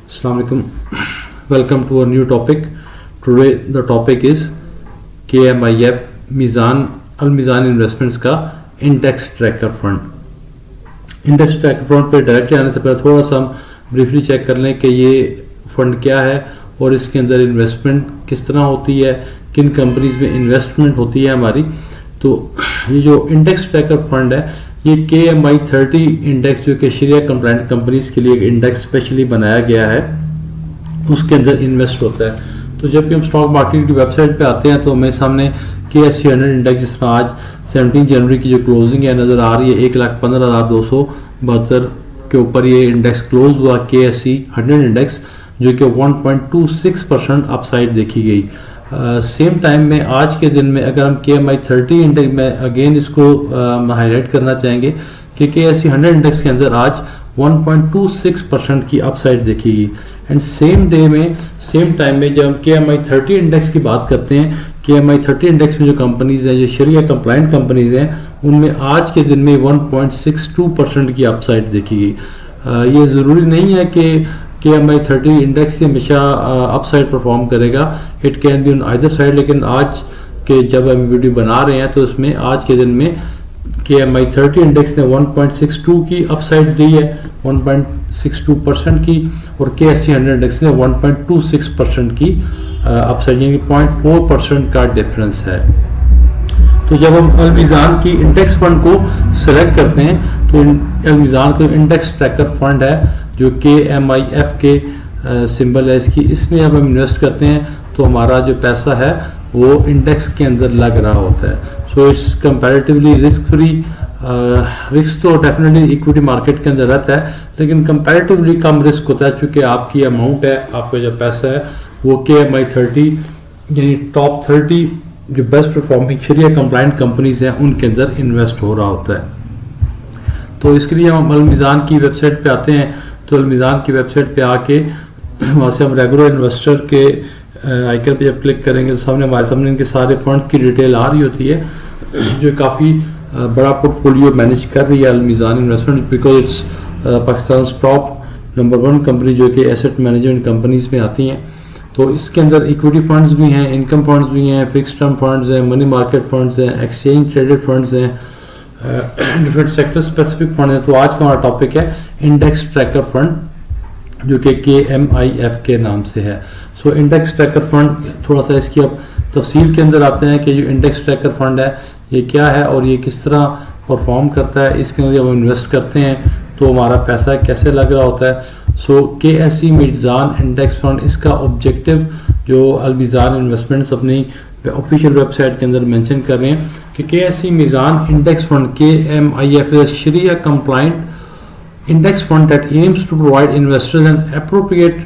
Assalamualaikum. Welcome to a new topic. Today the topic is KMIF Meezan Al Meezan investments का index tracker fund. Index tracker fund पे directly आने से पहले थोड़ा सा हम ब्रीफली चेक कर लें कि ये फंड क्या है और इसके अंदर इन्वेस्टमेंट किस तरह होती है, किन कंपनीज में इन्वेस्टमेंट होती है हमारी। तो ये जो इंडेक्स ट्रैकर फंड है ये KMI 30 इंडेक्स जो कि शरिया कंप्लाइंट कंपनीज के लिए एक इंडेक्स स्पेशली बनाया गया है, उसके अंदर इन्वेस्ट होता है। तो जब भी हम स्टॉक मार्केट की वेबसाइट पे आते हैं तो हमें सामने KSE 100 इंडेक्स, जिस तरह आज 17 जनवरी की जो क्लोजिंग है नज़र आ रही है 1,15,272 के ऊपर ये इंडेक्स क्लोज हुआ। KSE 100 इंडेक्स जो कि 1.26% अपसाइड देखी गई। सेम टाइम में आज के दिन में अगर हम KMI 30 इंडेक्स में अगेन इसको हाईलाइट करना चाहेंगे कि KSE 100 इंडेक्स के अंदर आज 1.26% की अपसाइड देखी गई। एंड सेम डे में सेम टाइम में जब हम KMI 30 इंडेक्स की बात करते हैं, KMI 30 इंडेक्स में जो कंपनीज हैं जो शरिया कंप्लाइंट कंपनीज हैं उनमें आज के दिन में 1.62% की अपसाइड देखी गई। ये ज़रूरी नहीं है कि KMI 30 इंडेक्स हमेशा अपसाइड परफॉर्म करेगा, it can be on either side. लेकिन आज के जब हम वीडियो बना रहे हैं तो इसमें आज के दिन में KMI 30 इंडेक्स ने 1.62 की अपसाइड दी है, 1.62% की, और KSE 100 इंडेक्स ने 1.26% की अपसाइड, यानी 0.4% का डिफरेंस है। तो जब हम अल-मीज़ान की इंडेक्स फंड को सेलेक्ट करते हैं तो अल-मीज़ान को इंडेक्स ट्रैकर फंड है जो KMIF के सिंबल है इसकी, इसमें अब हम इन्वेस्ट करते हैं तो हमारा जो पैसा है वो इंडेक्स के अंदर लग रहा होता है। So it's comparatively risk free. Risk तो डेफिनेटली इक्विटी मार्केट के अंदर रहता है लेकिन कंपैरेटिवली कम रिस्क होता है, चूँकि आपकी अमाउंट है, आपका जो पैसा है वो KMI 30 यानी टॉप 30 जो बेस्ट परफॉर्मिंग शरिया कंप्लाइंट कंपनीज हैं उनके अंदर इन्वेस्ट हो रहा होता है। तो इसके लिए हम अल-मीज़ान की वेबसाइट पे आते हैं। तो अल-मीज़ान की वेबसाइट पे आके वहाँ से हम रेगुलर इन्वेस्टर के आइकन पे जब क्लिक करेंगे तो हमारे सामने इनके सारे फंड्स की डिटेल आ रही होती है, जो काफ़ी बड़ा पोर्टफोलियो मैनेज कर रही है Al Meezan investment, because it's Pakistan top number 1 company जो कि एसेट मैनेजमेंट कंपनीज में आती हैं। तो इसके अंदर इक्विटी फंड्स भी हैं, इनकम फंड्स भी हैं, फिक्स टर्म फंड्स हैं, मनी मार्केट फंड्स हैं, एक्सचेंज ट्रेडेड फंड्स हैं, डिफरेंट सेक्टर स्पेसिफिक फंड है। तो आज का हमारा टॉपिक है इंडेक्स ट्रैकर फंड जो कि KMIF के नाम से है। सो इंडेक्स ट्रैकर फंड, थोड़ा सा इसकी अब तफसील के अंदर आते हैं कि जो इंडेक्स ट्रैकर फंड है ये क्या है और ये किस तरह परफॉर्म करता है। इसके अंदर जब हम इन्वेस्ट करते हैं तो हमारा पैसा कैसे लग रहा होता है। So KSE Meezan index fund, इसका ऑब्जेक्टिव जो अल-मीज़ान इन्वेस्टमेंट्स अपनी ऑफिशियल वेबसाइट के अंदर मेंशन कर रहे हैं कि KSE Meezan index fund KMIF is Sharia compliant index fund that aims to provide investors an appropriate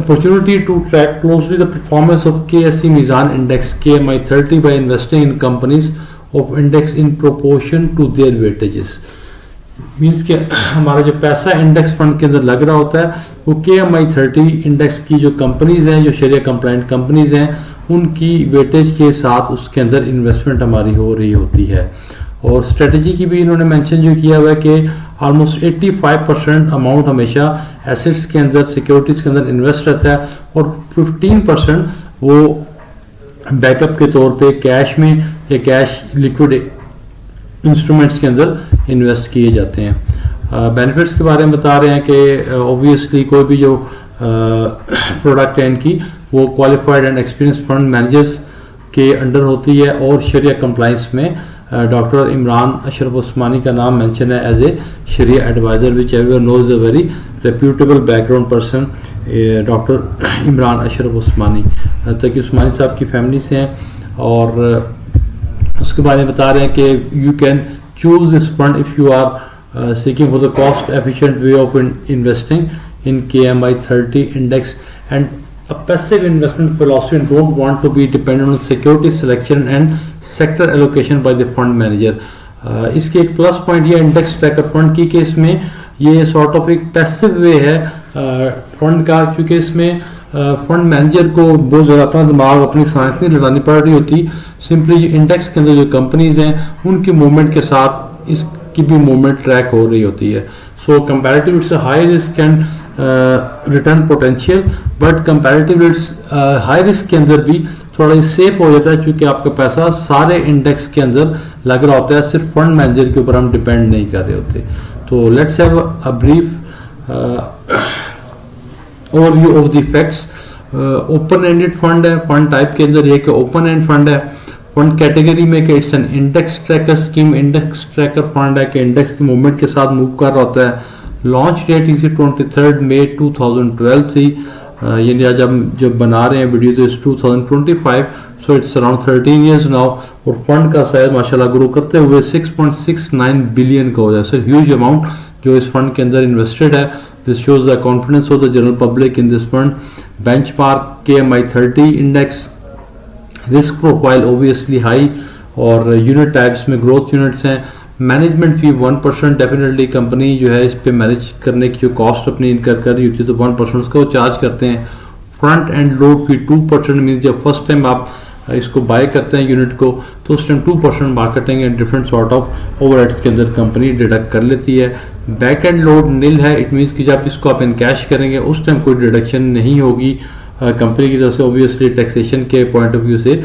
opportunity to track closely the performance of KSE Meezaan index KMI 30 by investing in companies of index in proportion to their weightages। Means कि हमारा जो पैसा index fund के अंदर लग रहा होता है वो KMI 30 इंडेक्स की जो कंपनीज हैं जो शरिया कंप्लाइंट कंपनीज हैं उनकी वेटेज के साथ उसके अंदर इन्वेस्टमेंट हमारी हो रही होती है। और स्ट्रेटजी की भी इन्होंने मेंशन जो किया हुआ है कि ऑलमोस्ट 85% अमाउंट हमेशा एसेट्स के अंदर, सिक्योरिटीज़ के अंदर इन्वेस्ट रहता है और 15% वो बैकअप के तौर पे कैश में या कैश लिक्विड इंस्ट्रूमेंट्स के अंदर इन्वेस्ट किए जाते हैं। बेनिफिट्स के बारे में बता रहे हैं कि ऑब्वियसली कोई भी जो प्रोडक्ट है इनकी वो qualified and experience fund managers के अंडर होती है और शरिया कंप्लाइंस में डॉक्टर इमरान अशरफ उस्मानी का नाम मेंशन है as a Sharia adviser, which everyone knows a very reputable background person, doctor Imran Ashraf Usmani. Taqi Usmani साहब की फैमिली से हैं और उसके बारे में बता रहे हैं कि you can choose this fund if you are seeking for the cost efficient way of investing in KMI 30 index and a passive investment philosophy and don't want to be dependent on security selection and sector allocation by the fund manager। इसके एक plus point ये index tracker fund की कि इसमें ये sort of एक passive वे है fund का, क्योंकि इसमें फंड मैनेजर को बहुत ज़्यादा अपना दिमाग, अपनी साइंस नहीं लड़ानी पड़ रही होती। सिंपली इंडेक्स के अंदर जो कंपनीज हैं उनकी मूवमेंट के साथ इसकी भी मूवमेंट ट्रैक हो रही होती है। So comparative, it's a high risk and return potential, but comparatively high risk के अंदर भी थोड़ा सेफ हो जाता है, क्योंकि आपका पैसा सारे इंडेक्स के अंदर लग रहा होता है, सिर्फ फंड मैनेजर के ऊपर हम डिपेंड नहीं कर रहे होते। तो let's have a brief overview of the facts. Open ended fund है, फंड टाइप के अंदर ये कि ओपन एंड फंड है। फंड कैटेगरी में कि it's an index tracker scheme, index tracker fund है कि इंडेक्स के मूवमेंट के साथ मूव कर रहा होता है। लॉन्च डेट इसी 23 मई 2012 थी, यानी आज हम जब बना रहे हैं वीडियो तो इस 2025, so it's around 13 years now. और फंड का साइज माशाल्लाह ग्रो करते हुए 6.69 बिलियन का हो जाए, सर ह्यूज अमाउंट जो इस फंड के अंदर इन्वेस्टेड है। This shows the confidence of the general public in this fund. Benchmark KMI 30 index, risk profile obviously high, और यूनिट टाइप्स में ग्रोथ यूनिट्स हैं। मैनेजमेंट फी 1%, डेफिनेटली कंपनी जो है इस पे मैनेज करने की जो कॉस्ट अपनी इनकर कर रही होती है तो 1% उसका वो चार्ज करते हैं। फ्रंट एंड लोड फी 2%, मीन्स जब फर्स्ट टाइम आप इसको बाय करते हैं यूनिट को तो उस time 2% marketing and different sort of overheads के अंदर कंपनी डिडक्ट कर लेती है। बैक एंड लोड नील है, इट मीन्स कि जब इसको आप इन कैश करेंगे उस टाइम कोई डिडक्शन नहीं होगी कंपनी की तरफ से। ऑब्वियसली टैक्सेशन के पॉइंट ऑफ व्यू से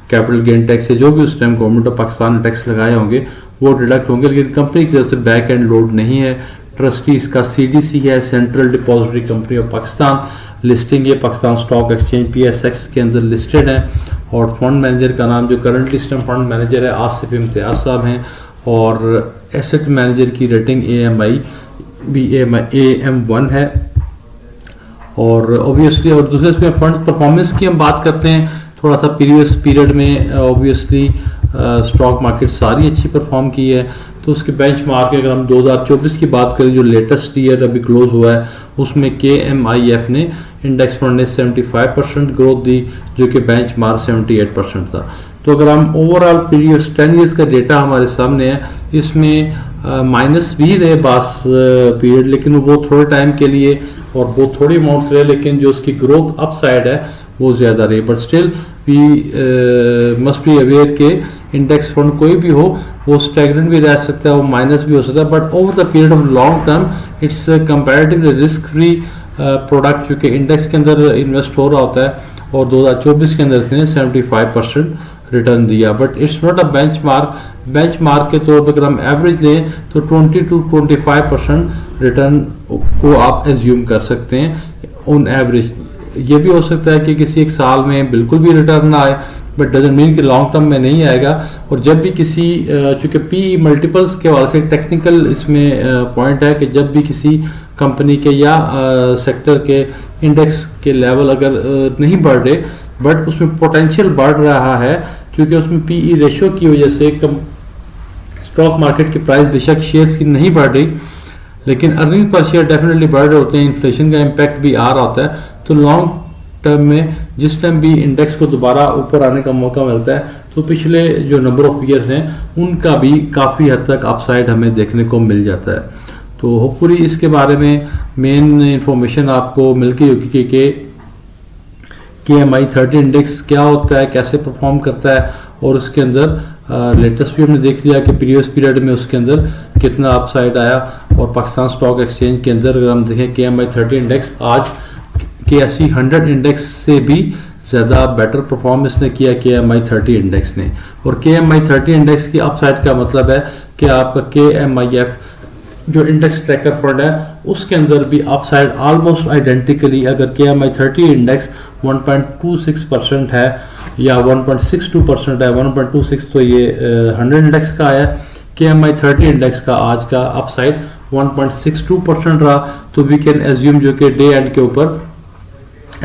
कैपिटल गेन टैक्स से जो भी उस टाइम गवर्नमेंट ऑफ पाकिस्तान ने टैक्स लगाए होंगे वो डिडक्ट होंगे, लेकिन कंपनी की तरफ से बैक एंड लोड नहीं है। ट्रस्टी इसका CDC है, central depository company of Pakistan. Listing ये पाकिस्तान स्टॉक एक्सचेंज PSX के अंदर लिस्टेड है। और फंड मैनेजर का नाम जो करंटली इस टाइम फंड मैनेजर है आसिफ इम्तियाज साहब हैं। और एसेट मैनेजर की रेटिंग AM1 है। और ऑब्वियसली और दूसरे इसमें फंड परफॉर्मेंस की हम बात करते हैं, थोड़ा सा प्रीवियस पीरियड में ऑब्वियसली स्टॉक मार्केट सारी अच्छी परफॉर्म की है। तो उसके बेंचमार्क अगर हम 2024 की बात करें जो लेटेस्ट ईयर अभी क्लोज हुआ है उसमें KMIF ने इंडेक्स फंड ने 75% ग्रोथ दी, जो कि बेंचमार्क 78% था। तो अगर हम ओवरऑल प्रीवियस 10 ईयर्स का डेटा हमारे सामने है, इसमें माइनस भी रहे बास पीरियड, लेकिन वो थोड़े टाइम के लिए और वो थोड़ी अमाउंट्स रहे, लेकिन जो उसकी ग्रोथ अपसाइड है वो ज़्यादा रही। But still we must be aware के इंडेक्स फंड कोई भी हो वो स्टैग्नेंट भी रह सकता है, वो माइनस भी हो सकता है, but over the period of long term it's comparatively risk free product, क्योंकि इंडेक्स के अंदर इन्वेस्ट हो रहा होता है। और 2024 के अंदर इसने 75% रिटर्न दिया। But it's not a benchmark के तौर पर अगर हम एवरेज लें तो 20 to 25% रिटर्न को आप एज्यूम कर सकते हैं ऑन एवरेज। ये भी हो सकता है कि किसी एक साल में बिल्कुल भी रिटर्न ना आए, बट डजंट मीन कि लॉन्ग टर्म में नहीं आएगा। और जब भी किसी चूँकि PE मल्टीपल्स के वाले से टेक्निकल इसमें पॉइंट है कि जब भी किसी कंपनी के या सेक्टर के इंडेक्स के लेवल अगर नहीं बढ़ रहे बट उसमें पोटेंशियल बढ़ रहा है, क्योंकि उसमें PE रेशियो की वजह से स्टॉक मार्केट की प्राइस बेशक शेयर्स की नहीं बढ़ रही लेकिन अर्निंग पर शेयर डेफिनेटली बढ़ रहे होते हैं, इन्फ्लेशन का इम्पैक्ट भी आ रहा होता है। तो लॉन्ग टर्म में जिस टाइम भी इंडेक्स को दोबारा ऊपर आने का मौका मिलता है तो पिछले जो नंबर ऑफ ईयर्स हैं उनका भी काफ़ी हद तक अपसाइड हमें देखने को मिल जाता है। तो होपफुली इसके बारे में मेन इंफॉर्मेशन आपको मिल गई होगी कि KMI 30 इंडेक्स क्या होता है, कैसे परफॉर्म करता है, और उसके अंदर लेटेस्ट भी हमने देख लिया कि प्रीवियस पीरियड में उसके अंदर कितना अपसाइड आया। और पाकिस्तान स्टॉक एक्सचेंज के अंदर अगर हम देखें KMI 30 इंडेक्स आज KSE 100 इंडेक्स से भी ज़्यादा बेटर परफॉर्म इसने किया KMI 30 इंडेक्स ने। और KMI 30 इंडेक्स की अपसाइड का मतलब है कि आपका KMIF जो इंडेक्स ट्रैकर फंड है उसके अंदर भी अपसाइड ऑलमोस्ट आइडेंटिकली, अगर KMI 30 इंडेक्स 1.26% है या 1.62% है, 1.26 तो ये 100 इंडेक्स का आया, KMI 30 इंडेक्स का आज का अपसाइड 1.62% रहा। तो वी कैन एज्यूम जो कि डे एंड के ऊपर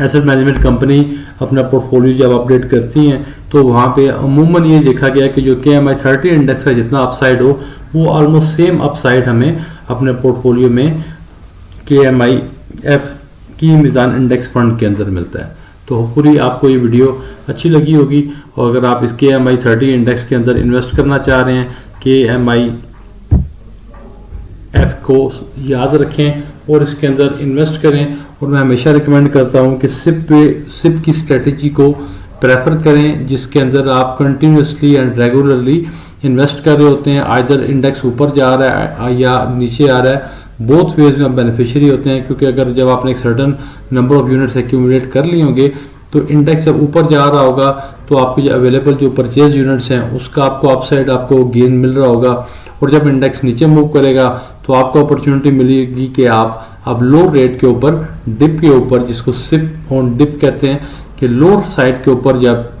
एसेट मैनेजमेंट कंपनी अपना पोर्टफोलियो जब अपडेट करती हैं तो वहाँ पे अमूमन ये देखा गया कि जो KMI 30 इंडेक्स का जितना अपसाइड हो वो ऑलमोस्ट सेम अपसाइड हमें अपने पोर्टफोलियो में KMIF की मीज़ान इंडेक्स फंड के अंदर मिलता है। तो पूरी आपको ये वीडियो अच्छी लगी होगी, और अगर आप इस KMI 30 इंडेक्स के अंदर इन्वेस्ट करना चाह रहे हैं KMIF को याद रखें और इसके अंदर इन्वेस्ट करें। और मैं हमेशा रिकमेंड करता हूं कि सिप की स्ट्रेटजी को प्रेफर करें जिसके अंदर आप कंटिन्यूसली एंड रेगुलरली इन्वेस्ट कर रहे होते हैं। आइदर इंडेक्स ऊपर जा रहा है या नीचे आ रहा है, बोथ वेज में आप बेनिफिशियरी होते हैं, क्योंकि अगर जब आपने एक certain number of units accumulate कर लिए होंगे तो इंडेक्स जब ऊपर जा रहा होगा तो आपके जो अवेलेबल जो परचेज यूनिट्स हैं उसका आपको अपसाइड आपको गेन मिल रहा होगा, और जब इंडेक्स नीचे मूव करेगा तो आपको अपॉर्चुनिटी मिलेगी कि आप अब लो रेट के ऊपर, डिप के ऊपर, जिसको सिप ऑन डिप कहते हैं, कि लोअर साइड के ऊपर जब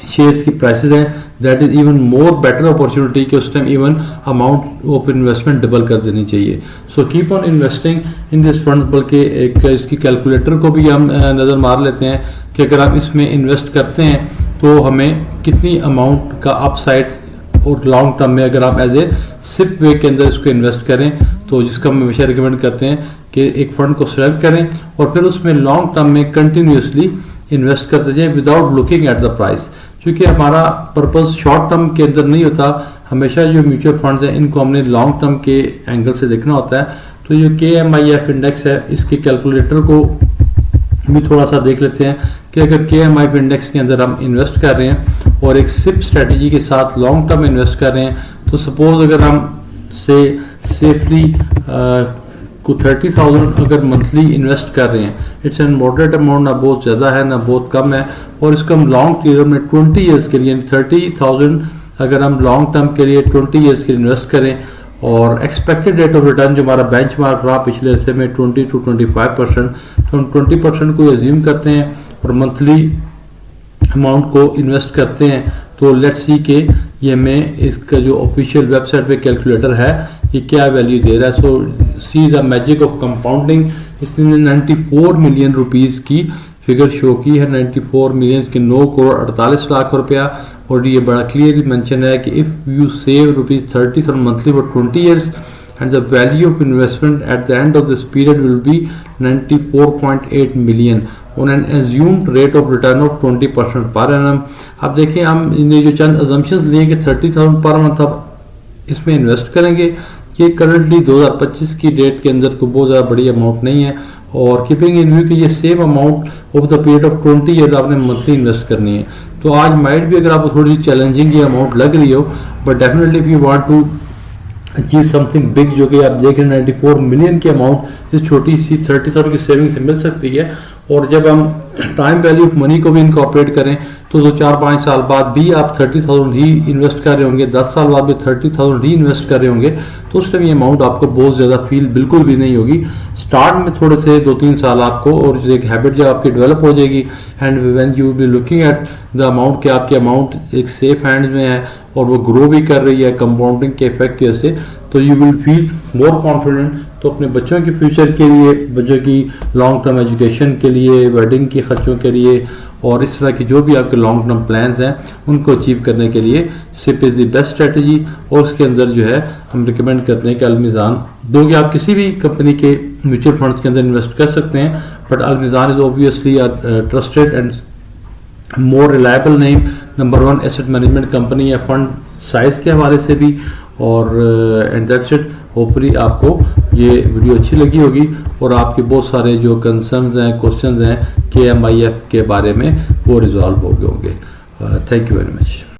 शेयर्स की प्राइसेस हैं, that is even more better opportunity कि उस time even amount of investment double कर देनी चाहिए। So keep on investing in this fund. बल्कि एक इसकी कैलकुलेटर को भी हम नज़र मार लेते हैं कि अगर आप इसमें इन्वेस्ट करते हैं तो हमें कितनी अमाउंट का अपसाइड, और लॉन्ग टर्म में अगर आप एज ए सिप वे के अंदर इसको इन्वेस्ट करें, तो जिसका हम हमेशा रिकमेंड करते हैं कि एक फंड को सेलेक्ट करें और फिर उसमें लॉन्ग टर्म में कंटिन्यूसली इन्वेस्ट करते जाएं without looking at the price. क्योंकि हमारा पर्पस शॉर्ट टर्म के अंदर नहीं होता, हमेशा जो म्यूचुअल फंड्स हैं इनको हमने लॉन्ग टर्म के एंगल से देखना होता है। तो ये KMIF इंडेक्स है, इसके कैलकुलेटर को भी थोड़ा सा देख लेते हैं कि अगर KMIF इंडेक्स के अंदर हम इन्वेस्ट कर रहे हैं और एक सिप स्ट्रेटजी के साथ लॉन्ग टर्म इन्वेस्ट कर रहे हैं, तो सपोज अगर हम से सेफली को 30,000 अगर मंथली इन्वेस्ट कर रहे हैं, इट्स एन मॉडरेट अमाउंट, ना बहुत ज़्यादा है ना बहुत कम है, और इसको हम लॉन्ग पीरियड में 20 ईयर्स के लिए 30,000 अगर हम लॉन्ग टर्म के लिए 20 ईयर्स के लिए इन्वेस्ट करें, और एक्सपेक्टेड रेट ऑफ रिटर्न जो हमारा बेंचमार्क रहा पिछले अरसे में 20 to 25%, तो हम 20% को एज्यूम करते हैं और मंथली अमाउंट को इन्वेस्ट करते हैं, तो लेट्स सी के ये हमें इसका जो ऑफिशियल वेबसाइट पे कैलकुलेटर है ये क्या वैल्यू दे रहा है। So see the magic of compounding, इसने 94 मिलियन रुपीस की फिगर शो की है, 94 मिलियन के 9 करोड़ 48 लाख रुपया, और ये बड़ा क्लियरली मेंशन है कि if you save ₹30,000 monthly for 20 years and the value of investment at the end of this period will be 94.8 million on an assumed rate of return of 20% per annum। अब देखिए हम इन्हें जो चंद assumptions लिए कि 30,000 per month आप इसमें invest करेंगे, ये करंटली 2025 की डेट के अंदर को बहुत ज़्यादा बड़ी अमाउंट नहीं है, और कीपिंग इन व्यू कि ये same amount of the period of 20 years आपने मंथली इन्वेस्ट करनी है। तो आज माइट भी अगर आपको थोड़ी सी चैलेंजिंग ये अमाउंट लग रही हो, but definitely if you want to achieve something big, जो कि आप देख रहे हैं 94 मिलियन की अमाउंट इस छोटी सी 30,000 की सेविंग से मिल सकती है। और जब हम टाइम वैल्यू ऑफ मनी को भी इनकॉर्पोरेट करें तो 4-5 साल बाद भी आप 30,000 ही इन्वेस्ट कर रहे होंगे, 10 साल बाद भी 30,000 ही इन्वेस्ट कर रहे होंगे, तो उस टाइम ये अमाउंट आपको बहुत ज़्यादा फील बिल्कुल भी नहीं होगी। स्टार्ट में थोड़े से 2-3 साल आपको, और एक हैबिट जब आपकी डेवलप हो जाएगी, and when you be looking at the amount कि आपकी अमाउंट एक सेफ हैंड में है और वो ग्रो भी कर रही है कंपाउंडिंग के इफेक्ट की वजह से, तो you will feel more confident. तो अपने बच्चों के फ्यूचर के लिए, बच्चों की लॉन्ग टर्म एजुकेशन के लिए, वेडिंग के खर्चों के लिए, और इस तरह की जो भी आपके लॉन्ग टर्म प्लान्स हैं उनको अचीव करने के लिए SIP is the best strategy. और उसके अंदर जो है हम रिकमेंड करते हैं कि अलमीज़ान दो कि आप किसी भी कंपनी के म्यूचुअल फंड्स के अंदर इन्वेस्ट कर सकते हैं, but Al Meezan is obviously a trusted and more reliable name, number 1 asset management company है फंड साइज़ के हवाले से भी। और एंड दैट्स इट। होपफुली आपको ये वीडियो अच्छी लगी होगी और आपके बहुत सारे जो कंसर्न्स हैं, क्वेश्चंस हैं KMIF के बारे में, वो रिजॉल्व हो गए होंगे। Thank you very much.